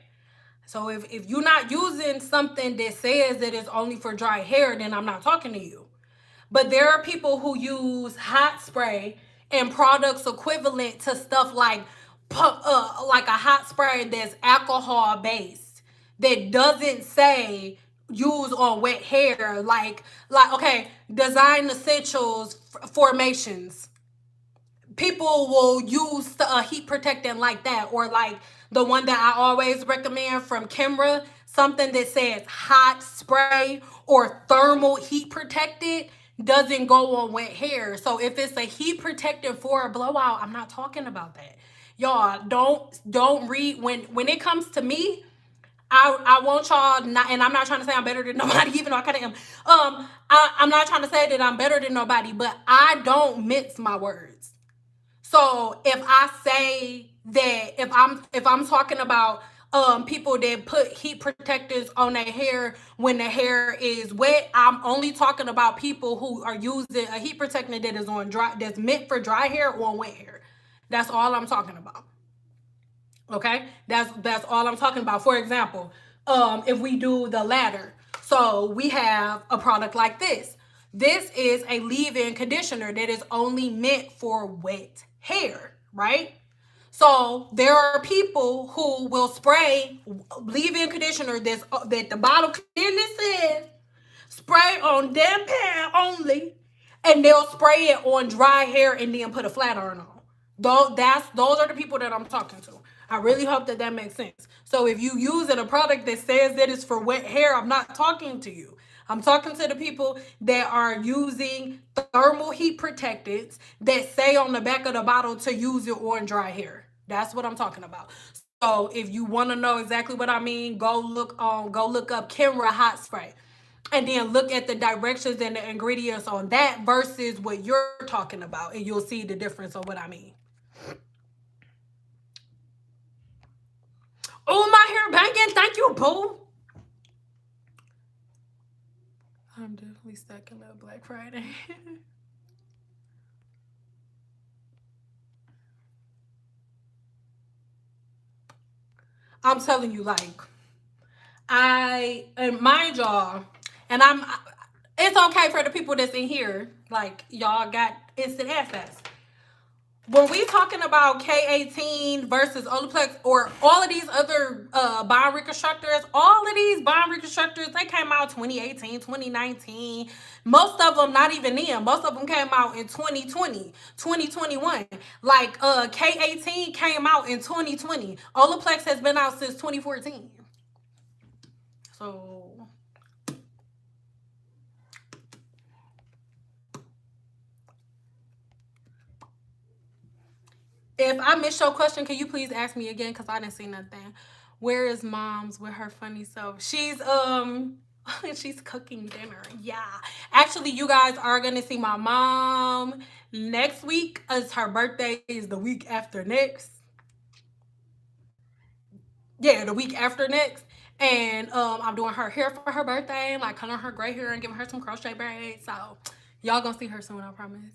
So if you're not using something that says that it's only for dry hair, then I'm not talking to you. But there are people who use hot spray and products equivalent to stuff like a hot spray that's alcohol based that doesn't say use on wet hair. Like okay, design essentials formations. People will use a heat protectant like that, or like the one that I always recommend from Kimra, something that says hot spray or thermal heat protected doesn't go on wet hair. So if it's a heat protectant for a blowout, I'm not talking about that. Y'all don't read when it comes to me. I want y'all not, and I'm not trying to say I'm better than nobody, even though I kind of am. I'm not trying to say that I'm better than nobody, but I don't mince my words. So if I say that if I'm talking about people that put heat protectors on their hair when the hair is wet, I'm only talking about people who are using a heat protectant that is that's meant for dry hair or on wet hair. That's all I'm talking about. Okay? That's all I'm talking about. For example, if we do the latter. So we have a product like this. This is a leave-in conditioner that is only meant for wet hair, right? So there are people who will spray leave-in conditioner that the bottle clearly says spray on damp hair only, and they'll spray it on dry hair and then put a flat iron on. Those are the people that I'm talking to. I really hope that makes sense. So if you using a product that says that it's for wet hair, I'm not talking to you. I'm talking to the people that are using thermal heat protectants that say on the back of the bottle to use it on dry hair. That's what I'm talking about. So if you want to know exactly what I mean, go look up Kenra hot spray, and then look at the directions and the ingredients on that versus what you're talking about, and you'll see the difference of what I mean. Oh, my hair banging. Thank you, boo. I'm definitely stuck in a Black Friday. I'm telling you, like, and mind y'all, and it's okay for the people that's in here, like, y'all got instant access. When we talking about K18 versus Olaplex or all of these other bond reconstructors, all of these bond reconstructors, they came out 2018, 2019. Most of them not even then. Most of them came out in 2020, 2021. Like K18 came out in 2020. Olaplex has been out since 2014. So if I missed your question, can you please ask me again? Because I didn't see nothing. Where is mom's with her funny self? She's she's cooking dinner. Yeah. Actually, you guys are gonna see my mom next week, as her birthday is the week after next. Yeah, the week after next. And I'm doing her hair for her birthday, like coloring her gray hair and giving her some crochet braids. So y'all gonna see her soon, I promise.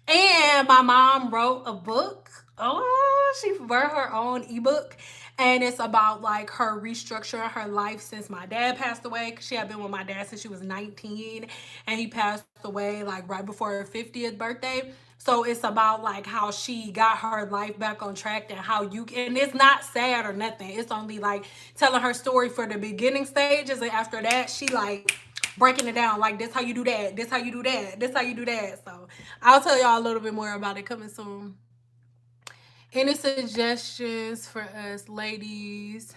And my mom wrote a book. Oh, she wrote her own ebook. And it's about like her restructuring her life since my dad passed away. She had been with my dad since she was 19. And he passed away like right before her 50th birthday. So it's about like how she got her life back on track and how you can, and it's not sad or nothing. It's only like telling her story for the beginning stages. And after that, she like breaking it down like this how you do that, this how you do that, this how you do that. So I'll tell y'all a little bit more about it coming soon. Any suggestions for us ladies?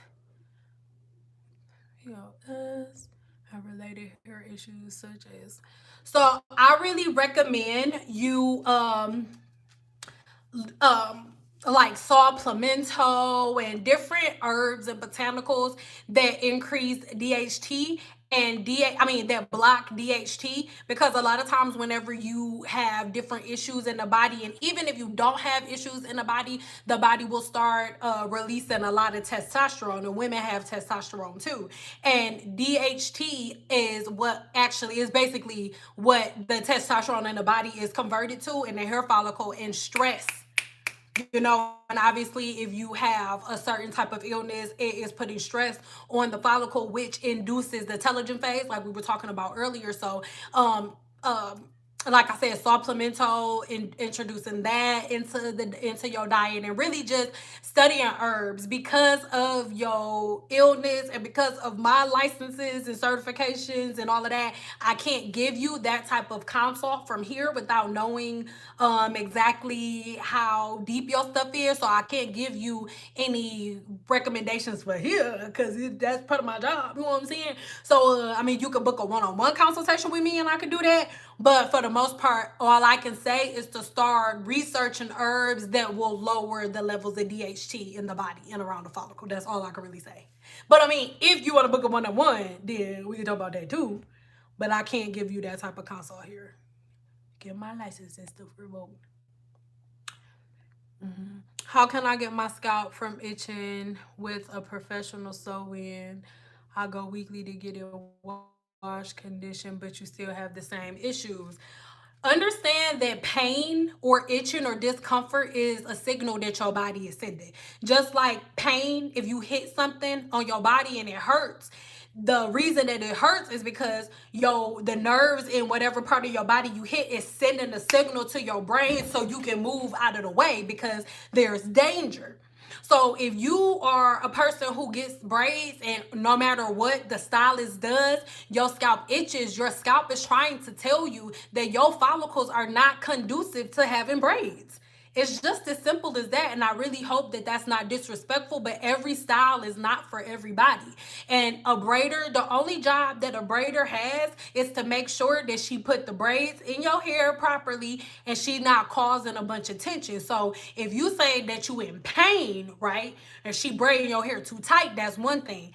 You know, us have related hair issues such as. So I really recommend you um like saw pimento and different herbs and botanicals that increase DHT and that block DHT, because a lot of times whenever you have different issues in the body, and even if you don't have issues in the body will start releasing a lot of testosterone, and women have testosterone too, and DHT is what actually is basically what the testosterone in the body is converted to in the hair follicle. And stress, and obviously if you have a certain type of illness, it is putting stress on the follicle, which induces the telogen phase like we were talking about earlier. So um like I said, supplemento, introducing that into your diet, and really just studying herbs because of your illness and because of my licenses and certifications and all of that. I can't give you that type of consult from here without knowing exactly how deep your stuff is. So I can't give you any recommendations for here because that's part of my job. You know what I'm saying? So you could book a one-on-one consultation with me and I could do that. But for the most part, all I can say is to start researching herbs that will lower the levels of DHT in the body and around the follicle. That's all I can really say. But if you want to book a one-on-one, then we can talk about that too. But I can't give you that type of consult here. Get my license and stuff revoked. How can I get my scalp from itching with a professional sew-in? I go weekly to get it wash condition, but you still have the same issues. Understand that pain or itching or discomfort is a signal that your body is sending. Just like pain, if you hit something on your body and it hurts, the reason that it hurts is because the nerves in whatever part of your body you hit is sending a signal to your brain so you can move out of the way because there's danger. So if you are a person who gets braids and no matter what the stylist does, your scalp itches, your scalp is trying to tell you that your follicles are not conducive to having braids. It's just as simple as that. And I really hope that that's not disrespectful, but every style is not for everybody. And a braider, the only job that a braider has is to make sure that she put the braids in your hair properly and she not causing a bunch of tension. So if you say that you in pain, right, and she braiding your hair too tight, that's one thing.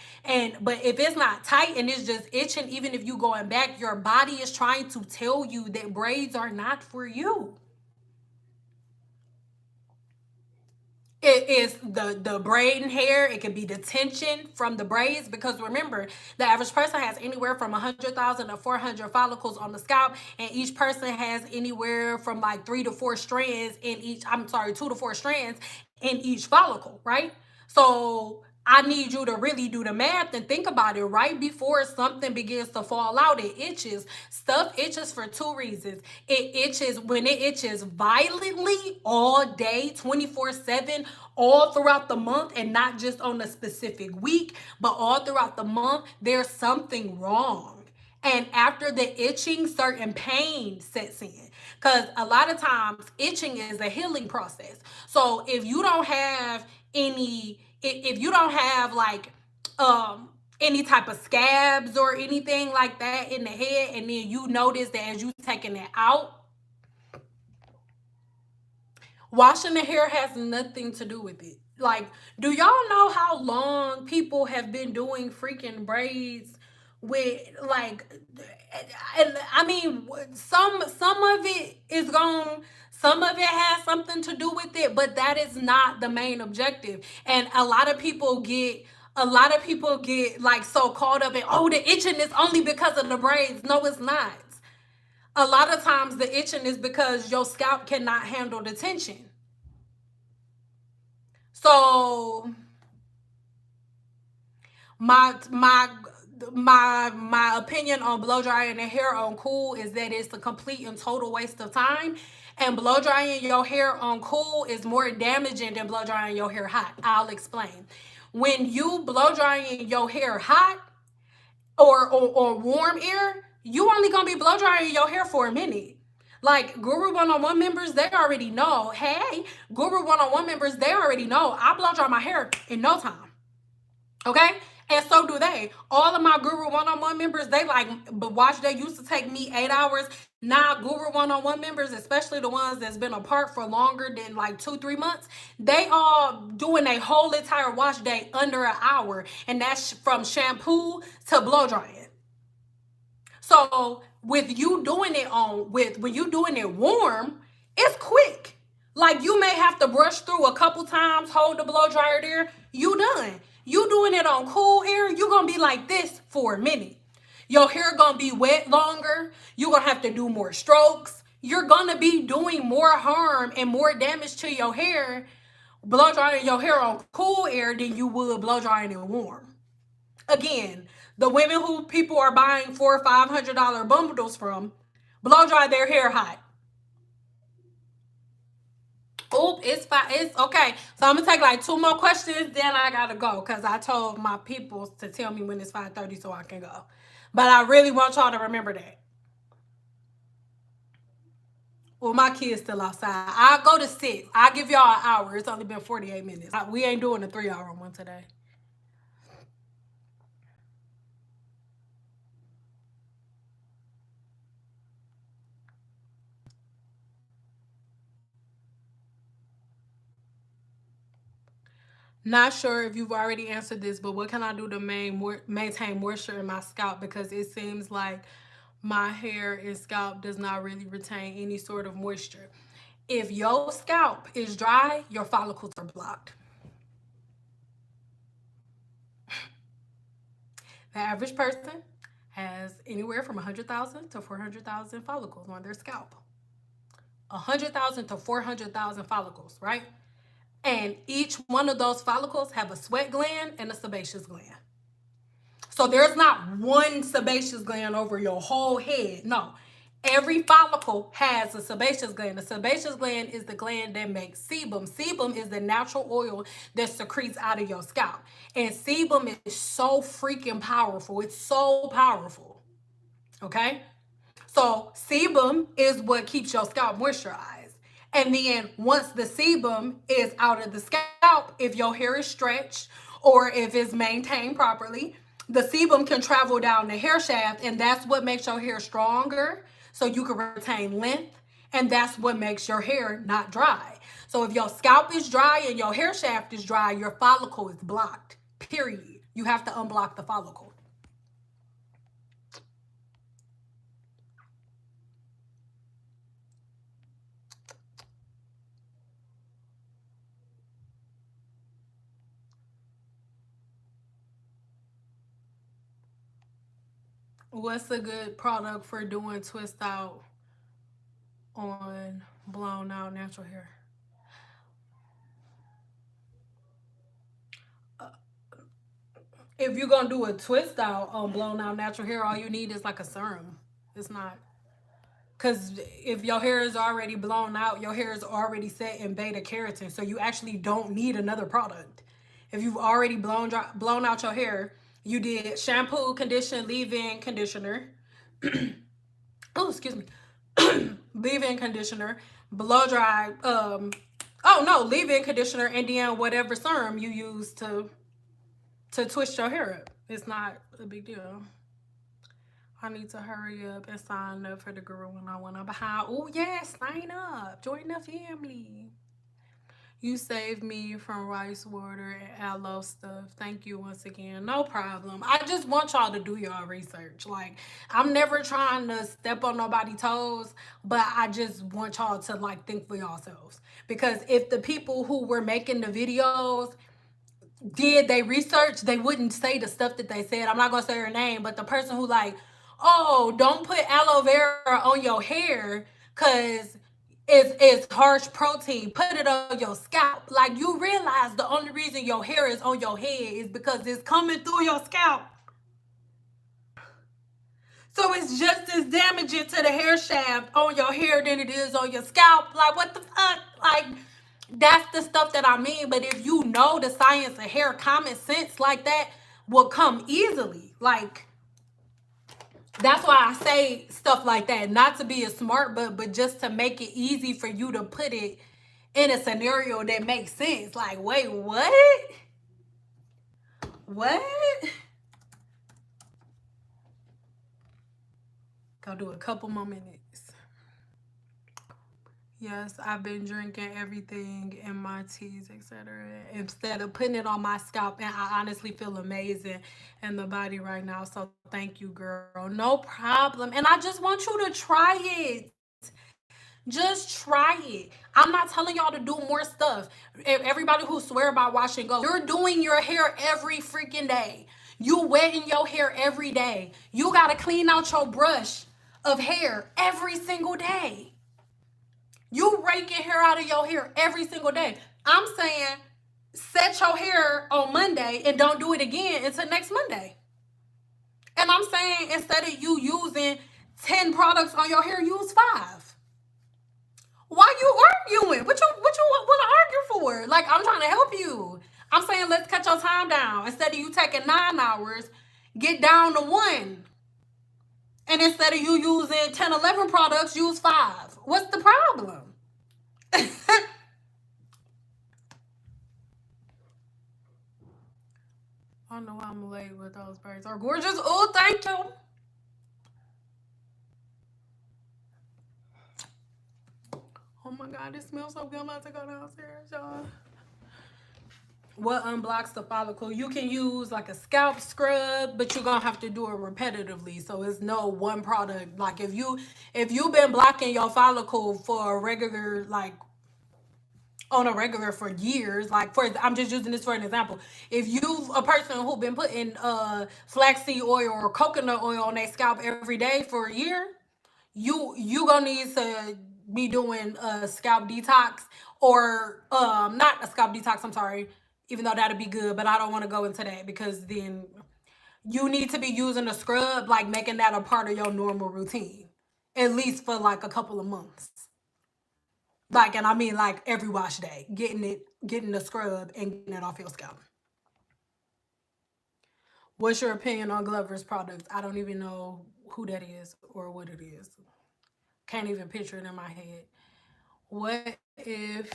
But if it's not tight and it's just itching, even if you going back, your body is trying to tell you that braids are not for you. It is the braiding hair. It could be the tension from the braids, because remember, the average person has anywhere from 100,000 to 400 follicles on the scalp, and each person has anywhere from like 2 to 4 strands in each follicle, right? So I need you to really do the math and think about it. Right before something begins to fall out, it itches. Stuff itches for two reasons. It itches when it itches violently all day, 24/7, all throughout the month, and not just on a specific week, but all throughout the month. There's something wrong. And after the itching, certain pain sets in. Because a lot of times, itching is a healing process. So if you don't have like any type of scabs or anything like that in the head, and then you notice that as you taking it out, washing the hair has nothing to do with it. Like, do y'all know how long people have been doing freaking braids with like, and I mean, some of it is gone, some of it has something to do with it, but that is not the main objective. And a lot of people get like so caught up in, oh, the itching is only because of the braids. No, it's not. A lot of times the itching is because your scalp cannot handle the tension. So my opinion on blow drying the hair on cool is that it's a complete and total waste of time. And blow drying your hair on cool is more damaging than blow drying your hair hot. I'll explain. When you blow drying your hair hot or warm air, you only gonna be blow drying your hair for a minute. Like Guru One-on-One members, they already know. Hey, Guru One-on-One members, they already know. I blow dry my hair in no time. Okay? And so do they. All of my Guru One-on-One members, they like, but watch, they used to take me 8 hours. Now, Guru One-on-One members, especially the ones that's been apart for longer than like 2-3 months, they all doing a whole entire wash day under an hour. And that's from shampoo to blow drying. So with you doing it when you doing it warm, it's quick. Like you may have to brush through a couple times, hold the blow dryer there, you done. You doing it on cool air, you gonna be like this for a minute. Your hair gonna be wet longer. You gonna have to do more strokes. You're gonna be doing more harm and more damage to your hair blow drying your hair on cool air than you would blow drying it warm. Again, the women who people are buying $400 or $500 bundles from blow dry their hair hot. Oop, it's fine. It's okay. So I'm gonna take like 2 more questions, then I gotta go because I told my people to tell me when it's 5:30 so I can go. But I really want y'all to remember that. Well, my kid's still outside. I'll go to 6. I'll give y'all an hour. It's only been 48 minutes. We ain't doing a 3-hour one today. Not sure if you've already answered this, but what can I do to maintain moisture in my scalp? Because it seems like my hair and scalp does not really retain any sort of moisture. If your scalp is dry, your follicles are blocked. The average person has anywhere from 100,000 to 400,000 follicles on their scalp. 100,000 to 400,000 follicles, right? And each one of those follicles have a sweat gland and a sebaceous gland. So there's not one sebaceous gland over your whole head. No. Every follicle has a sebaceous gland. The sebaceous gland is the gland that makes sebum. Sebum is the natural oil that secretes out of your scalp. And sebum is so freaking powerful. It's so powerful. Okay? So sebum is what keeps your scalp moisturized. And then once the sebum is out of the scalp, if your hair is stretched or if it's maintained properly, the sebum can travel down the hair shaft, and that's what makes your hair stronger so you can retain length, and that's what makes your hair not dry. So if your scalp is dry and your hair shaft is dry, your follicle is blocked, period. You have to unblock the follicle. What's a good product for doing twist out on blown out natural hair? If you're gonna do a twist out on blown out natural hair, all you need is like a serum. It's not, because if your hair is already blown out, your hair is already set in beta keratin, so you actually don't need another product. If you've already blown out your hair, you did shampoo, condition, leave-in conditioner. Oh, excuse me. Leave-in conditioner, blow dry. Leave-in conditioner, and then whatever serum you use to twist your hair up. It's not a big deal. I need to hurry up and sign up for the Regrowing. I want to behind. Oh, yes, sign up. Join the family. You saved me from rice water and aloe stuff. Thank you once again. No problem. I just want y'all to do y'all research. Like, I'm never trying to step on nobody's toes, but I just want y'all to, like, think for yourselves. Because if the people who were making the videos did they research, they wouldn't say the stuff that they said. I'm not going to say her name, but the person who like, oh, don't put aloe vera on your hair because it's harsh protein. Put it on your scalp. Like, you realize the only reason your hair is on your head is because it's coming through your scalp. So it's just as damaging to the hair shaft on your hair than it is on your scalp. Like, what the fuck? Like, that's the stuff that I mean. But if you know the science of hair, common sense like that will come easily. Like, that's why I say stuff like that. Not to be a smart butt, but just to make it easy for you to put it in a scenario that makes sense. Like, wait, what? What? Go do a couple more minutes. Yes, I've been drinking everything in my teas, etc. instead of putting it on my scalp, and I honestly feel amazing in the body right now. So thank you, girl. No problem. And I just want you to try it. Just try it. I'm not telling y'all to do more stuff. Everybody who swear by wash and go, you're doing your hair every freaking day. You wetting your hair every day. You got to clean out your brush of hair every single day. You raking hair out of your hair every single day. I'm saying set your hair on Monday and don't do it again until next Monday. And I'm saying instead of you using 10 products on your hair, use 5. Why you arguing? What you want to argue for? Like, I'm trying to help you. I'm saying let's cut your time down. Instead of you taking 9 hours, get down to 1. And instead of you using 10, 11 products, use 5. What's the problem? I know I'm late, but those braids are gorgeous. Oh, thank you. Oh my God, it smells so good. I'm about to go downstairs, y'all. What unblocks the follicle? You can use like a scalp scrub, but you're gonna have to do it repetitively. So it's no one product. Like if you've been blocking your follicle for a regular, like on a regular for years, like I'm just using this for an example. If you a person who been putting flaxseed oil or coconut oil on their scalp every day for a year, you gonna need to be doing a scalp detox, or not a scalp detox, I'm sorry, even though that'd be good, but I don't want to go into that because then you need to be using a scrub, like making that a part of your normal routine, at least for like a couple of months. Like, and I mean like every wash day, getting the scrub and getting it off your scalp. What's your opinion on Glover's products? I don't even know who that is or what it is. Can't even picture it in my head. What if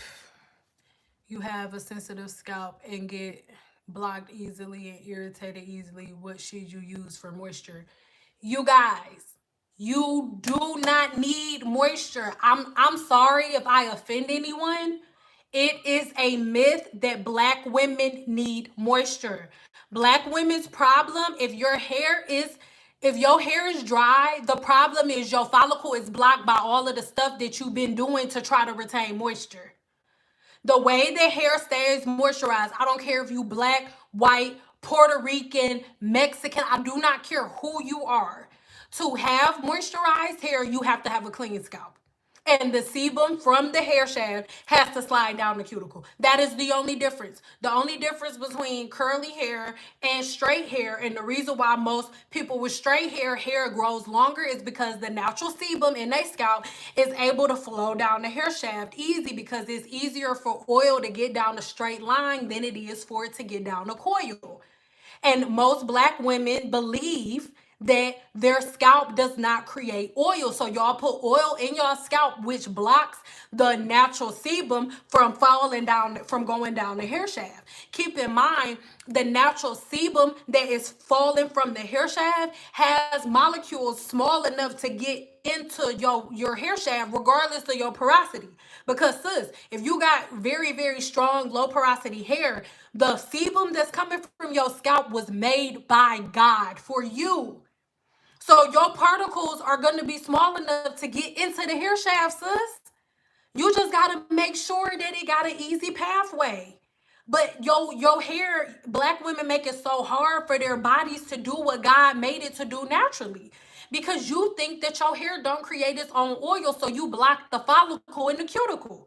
you have a sensitive scalp and get blocked easily and irritated easily? What should you use for moisture? You guys, you do not need moisture. I'm sorry if I offend anyone. It is a myth that black women need moisture. Black women's problem, if your hair is dry, the problem is your follicle is blocked by all of the stuff that you've been doing to try to retain moisture. The way the hair stays moisturized, I don't care if you black, white, Puerto Rican, Mexican, I do not care who you are. To have moisturized hair, you have to have a clean scalp. And the sebum from the hair shaft has to slide down the cuticle. That is the only difference. The only difference between curly hair and straight hair, and the reason why most people with straight hair grows longer, is because the natural sebum in their scalp is able to flow down the hair shaft easy, because it's easier for oil to get down a straight line than it is for it to get down a coil. And most black women believe that their scalp does not create oil. So y'all put oil in your scalp, which blocks the natural sebum from falling down, from going down the hair shaft. Keep in mind, the natural sebum that is falling from the hair shaft has molecules small enough to get into your hair shaft regardless of your porosity. Because sis, if you got very, very strong low porosity hair, the sebum that's coming from your scalp was made by God for you. So your particles are going to be small enough to get into the hair shaft, sis. You just got to make sure that it got an easy pathway. But your hair, black women make it so hard for their bodies to do what God made it to do naturally. Because you think that your hair don't create its own oil, so you block the follicle in the cuticle.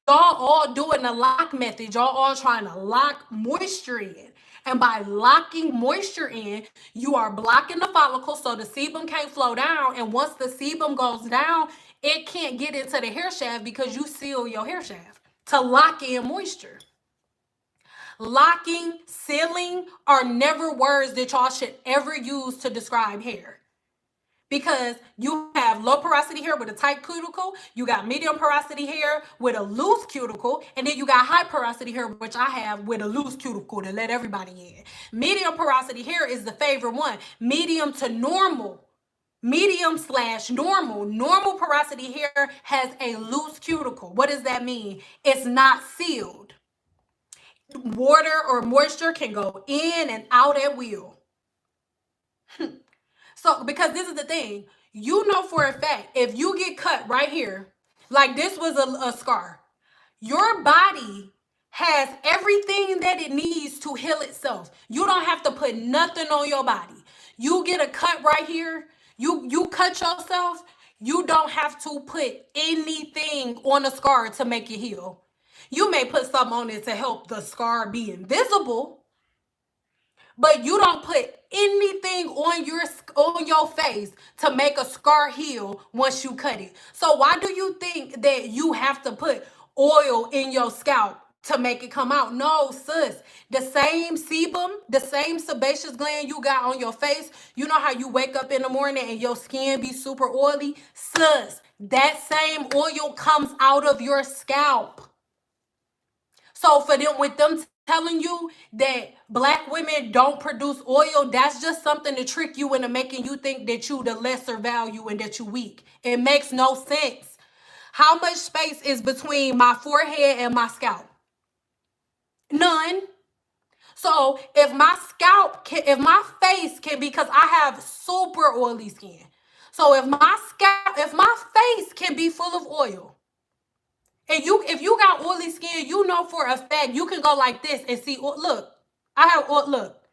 Y'all all doing the lock method. Y'all all trying to lock moisture in. And by locking moisture in, you are blocking the follicle so the sebum can't flow down. And once the sebum goes down, it can't get into the hair shaft because you seal your hair shaft to lock in moisture. Locking, sealing are never words that y'all should ever use to describe hair. Because you have low porosity hair with a tight cuticle, you got medium porosity hair with a loose cuticle, and then you got high porosity hair, which I have, with a loose cuticle to let everybody in. Medium porosity hair is the favorite one. Medium to normal. Medium/normal. Normal porosity hair has a loose cuticle. What does that mean? It's not sealed. Water or moisture can go in and out at will. So, because this is the thing, you know for a fact, if you get cut right here, like this was a scar, your body has everything that it needs to heal itself. You don't have to put nothing on your body. You get a cut right here, you cut yourself, you don't have to put anything on the scar to make it heal. You may put something on it to help the scar be invisible, but you don't put anything on your face to make a scar heal once you cut it. So why do you think that you have to put oil in your scalp to make it come out? No, sis. The same sebum, the same sebaceous gland you got on your face, you know how you wake up in the morning and your skin be super oily? Sis, that same oil comes out of your scalp. So for them, with them telling you that black women don't produce oil, that's just something to trick you into making you think that you the lesser value and that you weak. It makes no sense. How much space is between my forehead and my scalp? None. So if my face can, because I have super oily skin. So if my face can be full of oil, and if you got oily skin, you know for a fact you can go like this and see. Look, I have look.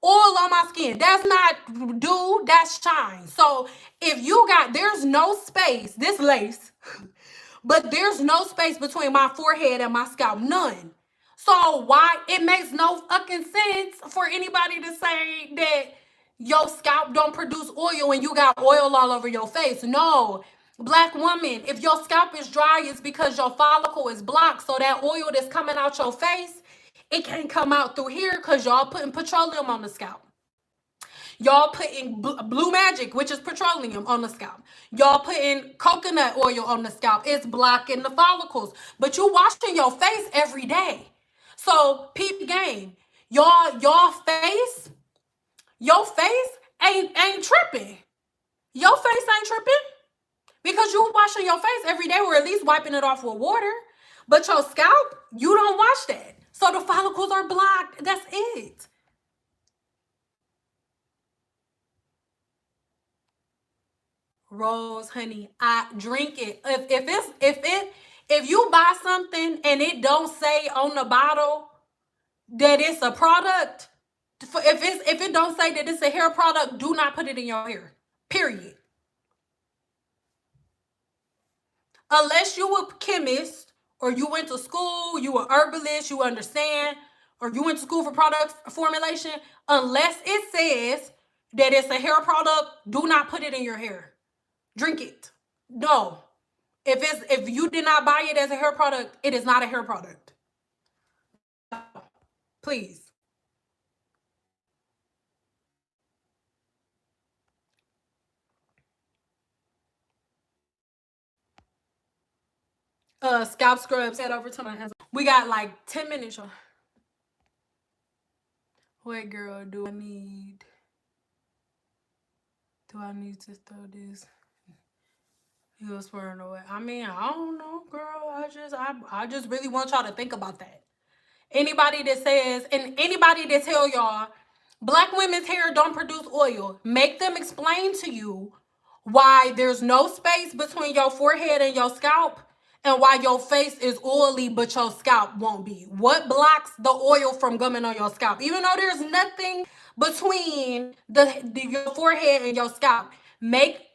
Oil on my skin. That's not dew, that's shine. So if you got, there's no space, this lace, but there's no space between my forehead and my scalp. None. So why, it makes no fucking sense for anybody to say that your scalp don't produce oil and you got oil all over your face. No. Black woman, if your scalp is dry, it's because your follicle is blocked. So that oil that's coming out your face, it can't come out through here because y'all putting petroleum on the scalp. Y'all putting blue magic, which is petroleum, on the scalp. Y'all putting coconut oil on the scalp. It's blocking the follicles. But you washing your face every day. So peep game. Your face ain't tripping. Your face ain't tripping because you washing your face every day, or at least wiping it off with water. But your scalp, you don't wash that. So the follicles are blocked. That's it. Rose, honey, I drink it. If you buy something and it don't say on the bottle that it's a product, if it don't say that it's a hair product, do not put it in your hair. Period. Unless you a chemist or you went to school, you a herbalist, you understand, or you went to school for product formulation. Unless it says that it's a hair product, do not put it in your hair. Drink it. No. If you did not buy it as a hair product, it is not a hair product. Please. Scalp scrubs. Head over to my hands. We got like 10 minutes. Wait, girl, do I need to throw this? He was swearing away. I mean, I don't know, girl. I just really want y'all to think about that. Anybody that says, and anybody that tell y'all black women's hair don't produce oil, make them explain to you why there's no space between your forehead and your scalp, and why your face is oily but your scalp won't be. What blocks the oil from coming on your scalp? Even though there's nothing between your forehead and your scalp.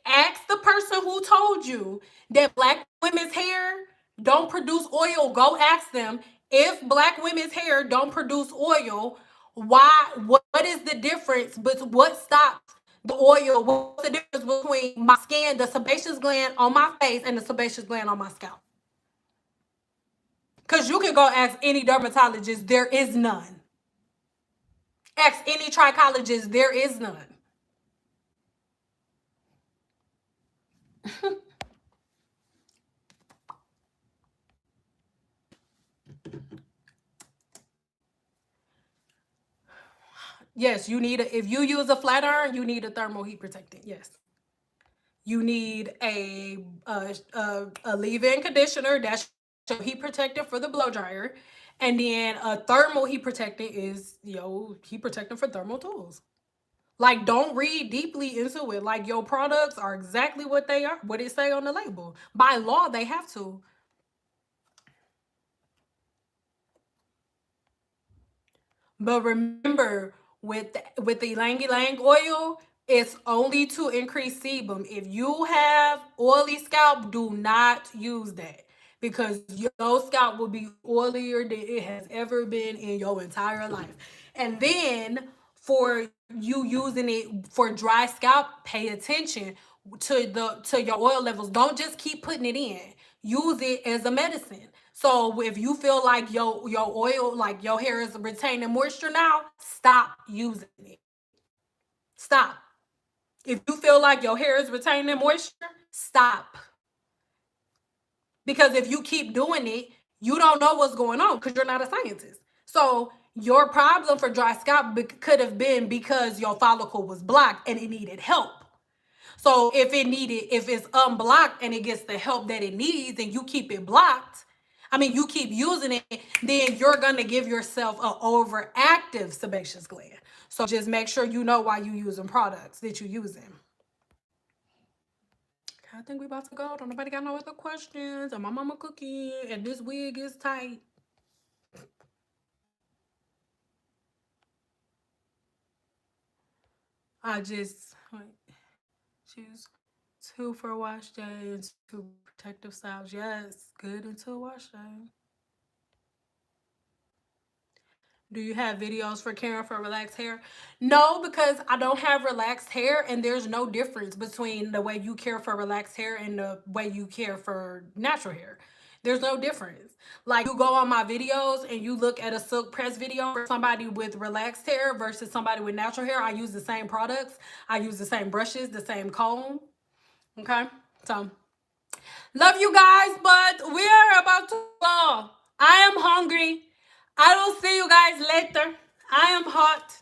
Ask the person who told you that black women's hair don't produce oil. Go ask them, if black women's hair don't produce oil, what is the difference, but what stops the oil? What's the difference between my skin, the sebaceous gland on my face, and the sebaceous gland on my scalp? Because you can go ask any dermatologist, there is none. Ask any trichologist, there is none. Yes, you need if you use a flat iron, you need a thermal heat protectant. Yes. You need a leave-in conditioner that's your heat protectant for the blow dryer. And then a thermal heat protectant is your heat protectant for thermal tools. Like, don't read deeply into it. Like, your products are exactly what they are, what it say on the label. By law, they have to. But remember, with the ylang ylang oil, it's only to increase sebum. If you have oily scalp, do not use that, because your scalp will be oilier than it has ever been in your entire life. And then for you using it for dry scalp, pay attention to your oil levels. Don't just keep putting it in. Use it as a medicine. So if you feel like your oil, like your hair is retaining moisture now, stop using it. Stop. If you feel like your hair is retaining moisture, stop. Because if you keep doing it, you don't know what's going on because you're not a scientist. So your problem for dry scalp could have been because your follicle was blocked and it needed help. So if it's unblocked and it gets the help that it needs and you keep it blocked, you keep using it, then you're going to give yourself an overactive sebaceous gland. So just make sure you know why you're using products that you're using. I think we're about to go. Don't nobody got no other questions. And my mama cooking and this wig is tight. I just choose 2 for a wash day and 2 protective styles. Yes, good until wash day. Do you have videos for caring for relaxed hair? No, because I don't have relaxed hair, and there's no difference between the way you care for relaxed hair and the way you care for natural hair. There's no difference. Like, you go on my videos and you look at a silk press video for somebody with relaxed hair versus somebody with natural hair. I use the same products. I use the same brushes, the same comb. Okay? So, love you guys, but we are about to go. I am hungry. I will see you guys later. I am hot.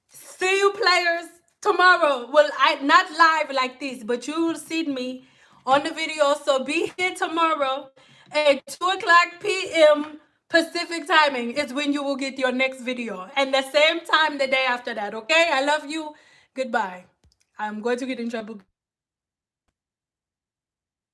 See you players tomorrow. Well, I not live like this, but you will see me on the video. So be here tomorrow at 2:00 p.m. Pacific timing is when you will get your next video. And the same time the day after that, okay? I love you. Goodbye. I'm going to get in trouble.